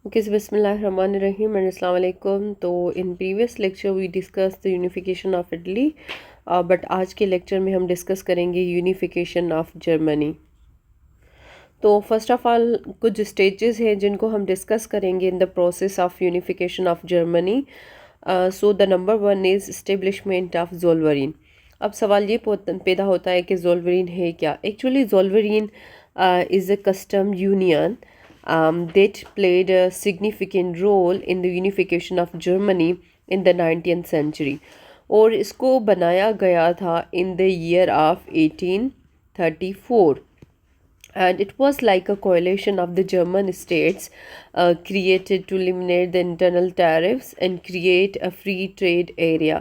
Okay, so Bismillahirrahmanirrahim and Assalamu alaikum. तो in previous lecture we discussed the unification of Italy, but आज के lecture में हम discuss करेंगे unification of Germany. तो फर्स्ट ऑफ ऑल कुछ स्टेजेस हैं जिनको हम डिस्कस करेंगे in the process of unification of Germany. So the number one is establishment of Zollverein. अब सवाल ये पैदा होता है कि जोल्वरिन है क्या. Actually Zollverein is a custom union that played a significant role in the unification of Germany in the 19th century. और इसको बनाया गया था in the year of 1834, and it was like a coalition of the German states created to eliminate the internal tariffs and create a free trade area.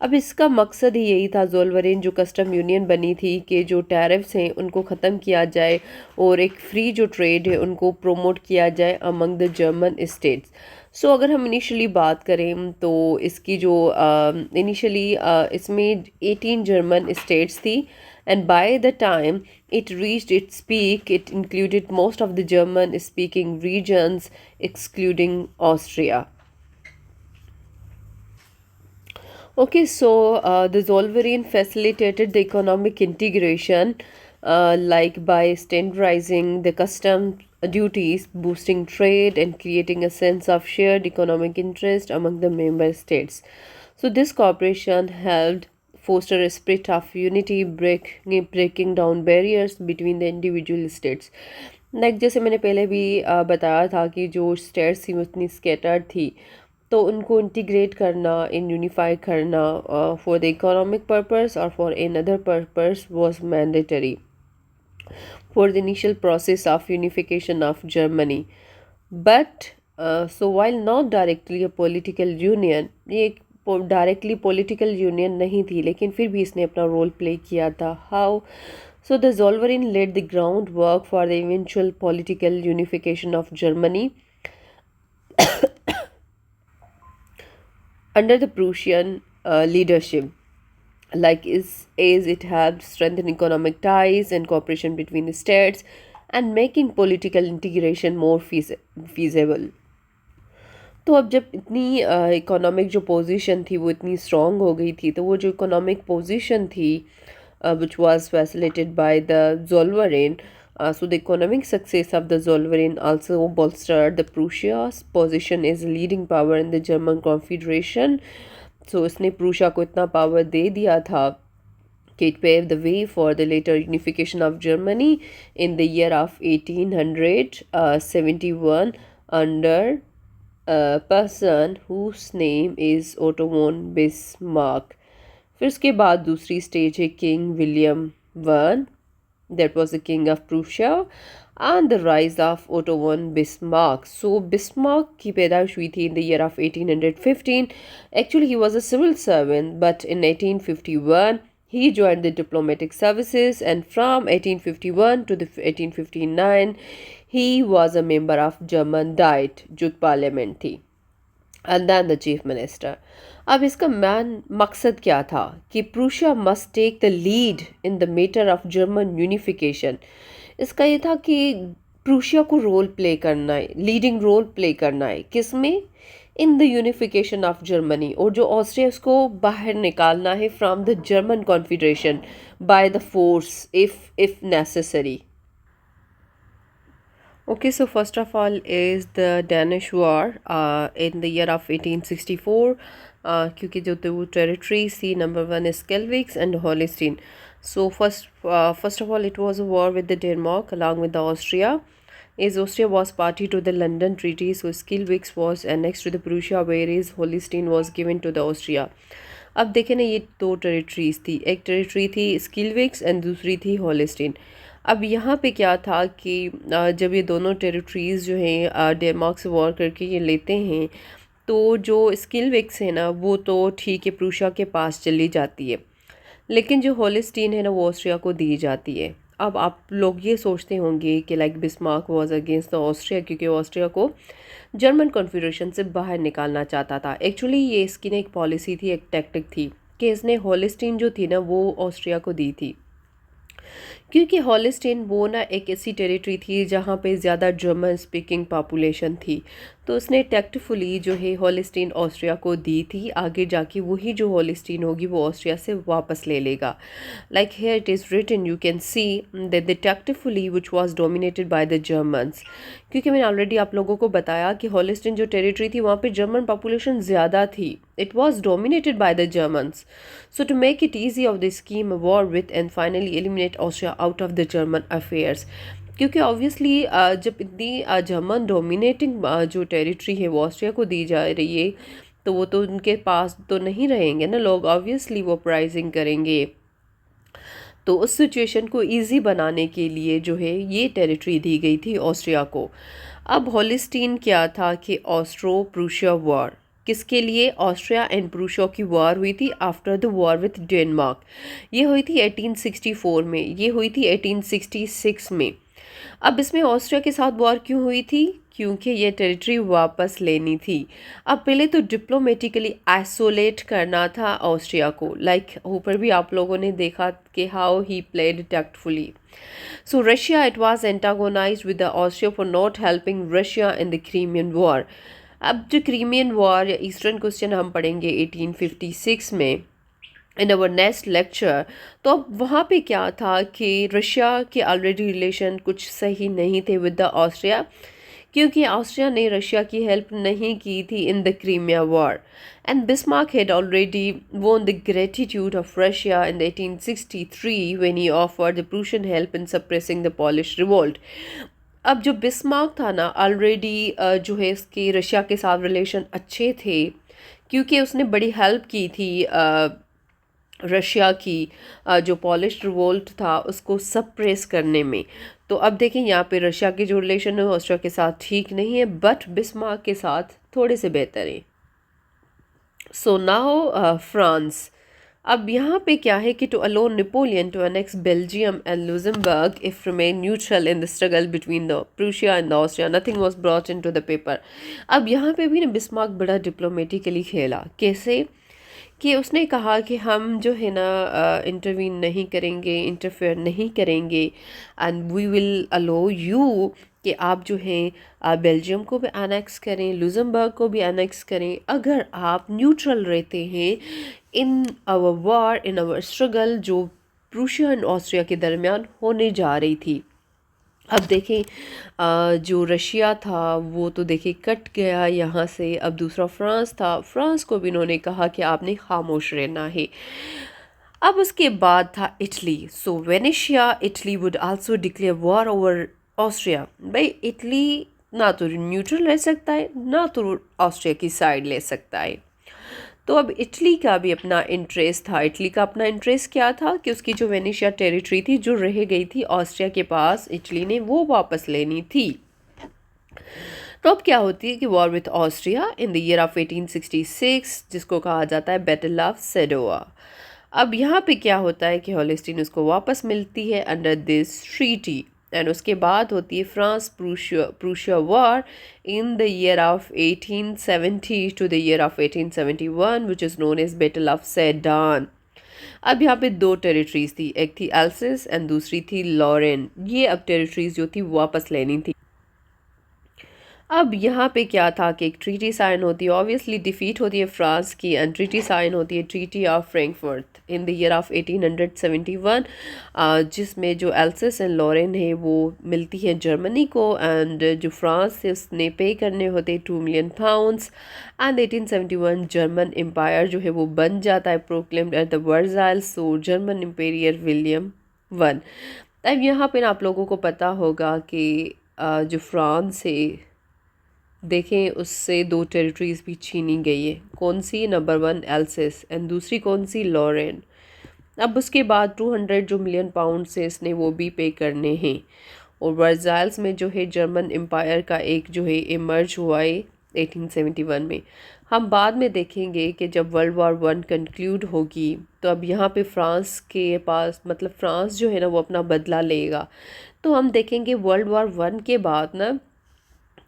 अब इसका मकसद ही यही था, जोल्वरिन जो कस्टम यूनियन बनी थी, कि जो टैरिफ्स हैं उनको ख़त्म किया जाए और एक फ्री जो ट्रेड है उनको प्रोमोट किया जाए अमंग द जर्मन स्टेट्स. सो अगर हम इनिशियली बात करें तो इसकी जो इनिशियली इसमें 18 जर्मन स्टेट्स थी, and by the time it reached its peak, it included most of the German speaking regions, excluding Austria. Okay, so the Zollverein facilitated the economic integration, like by standardizing the custom duties, boosting trade, and creating a sense of shared economic interest among the member states. So this cooperation helped foster a spirit of unity, breaking down barriers between the individual states. Like जैसे मैंने पहले भी बताया था कि जो states थी उतनी स्कैटर्ड थी, तो उनको इंटीग्रेट करना, इन यूनिफाई करना फॉर द इकोनॉमिक पर्पस और for another purpose was mandatory for the initial process of unification of Germany. But so while not directly a political union, ये एक डायरेक्टली पॉलिटिकल यूनियन नहीं थी, लेकिन फिर भी इसने अपना रोल प्ले किया था. How? So the Zollverein laid the groundwork for the eventual political unification of Germany under the Prussian leadership. Like is it helped strengthen economic ties and cooperation between the states and making political integration more feasible. तो अब जब इतनी economic जो position थी वो इतनी strong हो गई थी, तो वो जो इकोनॉमिक पोजीशन थी which was facilitated by the Zollverein, so the economic success of the Zollverein also bolstered the Prussia's position as a leading power in the German Confederation. So इसने प्रूशिया को इतना पावर दे दिया था कि it paved the way for the later unification of Germany in the year of 1871 under a person whose name is Otto von Bismarck. फिर उसके बाद दूसरी स्टेज है king William one, that was the king of Prussia, and the rise of Otto von Bismarck. So Bismarck की पैदाइश हुई थी in the year of 1815. Actually he was a civil servant, but in 1851 he joined the diplomatic services, and from 1851 to the 1859 he was a member of German Diet, जो parliament थी, and then the chief minister. अब इसका man मकसद क्या था कि Prussia must take the lead in the matter of German unification. इसका ये था कि प्रूशिया को रोल प्ले करना है, लीडिंग रोल प्ले करना है, किसमें? In the unification of Germany. और जो ऑस्ट्रिया उसको बाहर निकालना है from the German confederation by the force if necessary. Okay, so first of all is the Danish War in the year of 1864. क्योंकि जो दो territories थी, number one is Schelvix and Holstein. So first of all it was a war with the Denmark along with the Austria. As Austria was party to the London Treaty, so Schelvix was annexed to the Prussia, whereas Holstein was given to the Austria. अब देखें ना, ये दो territories थी, एक territory थी स्किलविक्स and दूसरी थी हॉलिस्टीन. अब यहाँ पे क्या था कि जब ये दोनों टेरिटरीज़ जो हैं डेनमार्क से वॉर करके ये लेते हैं, तो जो स्किलविक्स है ना वो तो ठीक है प्रूशिया के पास चली जाती है, लेकिन जो हॉलिस्टीन है ना वो ऑस्ट्रिया को दी जाती है. अब आप लोग ये सोचते होंगे कि like Bismarck was against the Austria, क्योंकि ऑस्ट्रिया को जर्मन कॉन्फेडरेशन से बाहर निकालना चाहता था. एक्चुअली ये इसकी ना एक पॉलिसी थी, एक टैक्टिक थी कि इसने हॉलिस्टीन जो थी ना वो ऑस्ट्रिया को दी थी, क्योंकि हॉलिस्टीन वो ना एक ऐसी टेरिटरी थी जहाँ पे ज़्यादा जर्मन स्पीकिंग पॉपुलेशन थी. तो उसने टैक्टफुली जो है होलिस्टीन ऑस्ट्रिया को दी थी। आगे जाके वही जो होलिस्टीन होगी वो ऑस्ट्रिया से वापस ले लेगा। Like here it is written, you can see that the tactfully which was dominated by the Germans, क्योंकि मैंने ऑलरेडी आप लोगों को बताया कि होलिस्टीन जो टेरिटरी थी वहाँ पे जर्मन पॉपुलेशन ज़्यादा थी। It was dominated by the Germans, so to make it easy of the scheme war with and finally eliminate Austria out of the German affairs, क्योंकि ऑब्वियसली जब इतनी जर्मन डोमिनेटिंग जो territory है वो Austria को दी जा रही है, तो वो तो उनके पास तो नहीं रहेंगे ना लोग, ऑब्वियसली वो प्राइजिंग करेंगे। तो उस सिचुएशन को इजी बनाने के लिए जो है ये टेरिटरी दी गई थी ऑस्ट्रिया को। अब होलिस्टीन क्या था कि ऑस्ट्रो प्रूशिया वॉर, किसके लिए? ऑस्ट्रिया एंड प्रूशिया की वॉर हुई थी after the war with Denmark. ये हुई थी 1864 में, ये हुई थी 1866 में। अब इसमें ऑस्ट्रिया के साथ वॉर क्यों हुई थी? क्योंकि ये टेरिटरी वापस लेनी थी। अब पहले तो डिप्लोमेटिकली आइसोलेट करना था ऑस्ट्रिया को, लाइक ऊपर भी आप लोगों ने देखा कि how he played tactfully. So Russia it was antagonized with the Austria for not helping Russia in the Crimean war. अब जो क्रीमियन वॉर या ईस्टर्न क्वेश्चन हम पढ़ेंगे 1856 में इन अवर नेक्स्ट लेक्चर। तो अब वहाँ पे क्या था कि रशिया के ऑलरेडी रिलेशन कुछ सही नहीं थे विद द ऑस्ट्रिया, क्योंकि ऑस्ट्रिया ने रशिया की हेल्प नहीं की थी in the Crimea war, and Bismarck had already won the gratitude of Russia in 1863 when he offered the Prussian help in suppressing the Polish revolt। अब जो Bismarck था ना ऑलरेडी जो है इसके रशिया के साथ रिलेशन अच्छे थे, क्योंकि उसने बड़ी हेल्प की थी रशिया की जो पॉलिश रिवोल्ट था उसको सप्रेस करने में। तो अब देखें यहाँ पे रशिया के जो रिलेशन है ऑस्ट्रिया के साथ ठीक नहीं है, बट बिस्मार्क के साथ थोड़े से बेहतर है। So now France. अब यहाँ पे क्या है कि to allow Napoleon to annex Belgium and Luxembourg if remain neutral in the struggle between the Prussia and Austria nothing was brought into the paper. अब यहाँ पे भी ना बिस्मार्क बड़ा डिप्लोमेटिकली खेला। कैसे? कि उसने कहा कि हम जो है ना इंटरवीन नहीं करेंगे, इंटरफेयर नहीं करेंगे, and we will allow you कि आप जो हैं बेल्जियम को भी एनेक्स करें, लुजमबर्ग को भी एनेक्स करें, अगर आप न्यूट्रल रहते हैं in our war, in our struggle जो प्रूशिया एंड ऑस्ट्रिया के दरमियान होने जा रही थी। अब देखें जो रशिया था वो तो देखिए कट गया यहाँ से। अब दूसरा फ्रांस था, फ्रांस को भी इन्होंने कहा कि आपने खामोश रहना है। अब उसके बाद था Italy. So Venetia Italy would also declare war over Austria. भाई इटली ना तो न्यूट्रल रह सकता है ना तो ऑस्ट्रिया की साइड ले सकता है। तो अब इटली का भी अपना इंटरेस्ट था। इटली का अपना इंटरेस्ट क्या था कि उसकी जो वेनेशिया टेरिटरी थी जो रह गई थी ऑस्ट्रिया के पास, इटली ने वो वापस लेनी थी। तो अब क्या होती है कि war with Austria in the year of 1866 जिसको कहा जाता है बैटल ऑफ सेडोवा। अब यहाँ पे क्या होता है कि होलिस्टीन उसको वापस मिलती है अंडर दिस ट्रीटी, एंड उसके बाद होती है France Prussia war in the year of 1870 to the year of 1871 which is known as battle of Sedan. अब यहाँ पे दो टेरिटरीज थी, एक थी एल्सिस एंड दूसरी थी लॉरेन। ये अब टेरिटरीज जो थी वापस लेनी थी। अब यहाँ पे क्या था कि एक ट्रीटी साइन होती है, ऑब्वियसली डिफीट होती है फ्रांस की, एंड ट्रीटी साइन होती है treaty of Frankfurt in the year of 1871 जिसमें जो एल्सिस एंड लॉरेन है वो मिलती है जर्मनी को, एंड जो फ्रांस है उसने पे करने होते 2 million pounds, and 1871 German empire जो है वो बन जाता है proclaimed at the Versailles, so German emperor William one. अब यहाँ पर आप लोगों को पता होगा कि जो फ्रांस है देखें उससे दो टेरिटरीज़ भी छीनी गई है। कौन सी? नंबर 1 एल्सिस एंड दूसरी कौन सी? लॉरेन। अब उसके बाद 200 जो मिलियन पाउंड से इसने वो भी पे करने हैं। और वर्साइल्स में जो है जर्मन एम्पायर का एक जो है इमर्ज हुआ है 1871 में। हम बाद में देखेंगे कि जब वर्ल्ड वॉर 1 कंक्लूड होगी तो अब यहाँ पे फ्रांस के पास मतलब फ्रांस जो है ना वो अपना बदला लेगा। तो हम देखेंगे वर्ल्ड वॉर 1 के बाद ना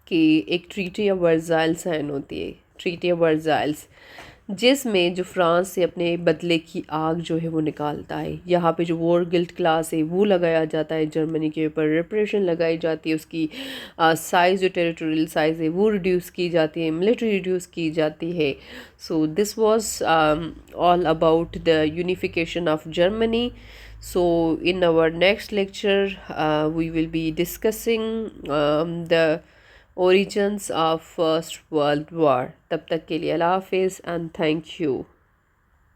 कि एक ट्रीटी ऑफ वर्साइल्स साइन होती है, ट्रीटी ऑफ वर्साइल्स जिसमें जो फ्रांस से अपने बदले की आग जो है वो निकालता है। यहाँ पे जो वॉर गिल्ट क्लास है वो लगाया जाता है, जर्मनी के ऊपर रिप्रेशन लगाई जाती है, उसकी साइज़ जो टेरिटोरियल साइज़ है वो रिड्यूस की जाती है, मिलिट्री रिड्यूस की जाती है। So this was all about the unification of Germany. So in our next lecture, we will be discussing the origins of First World War. तब तक के लिए अल्लाह हाफिज़ and thank you.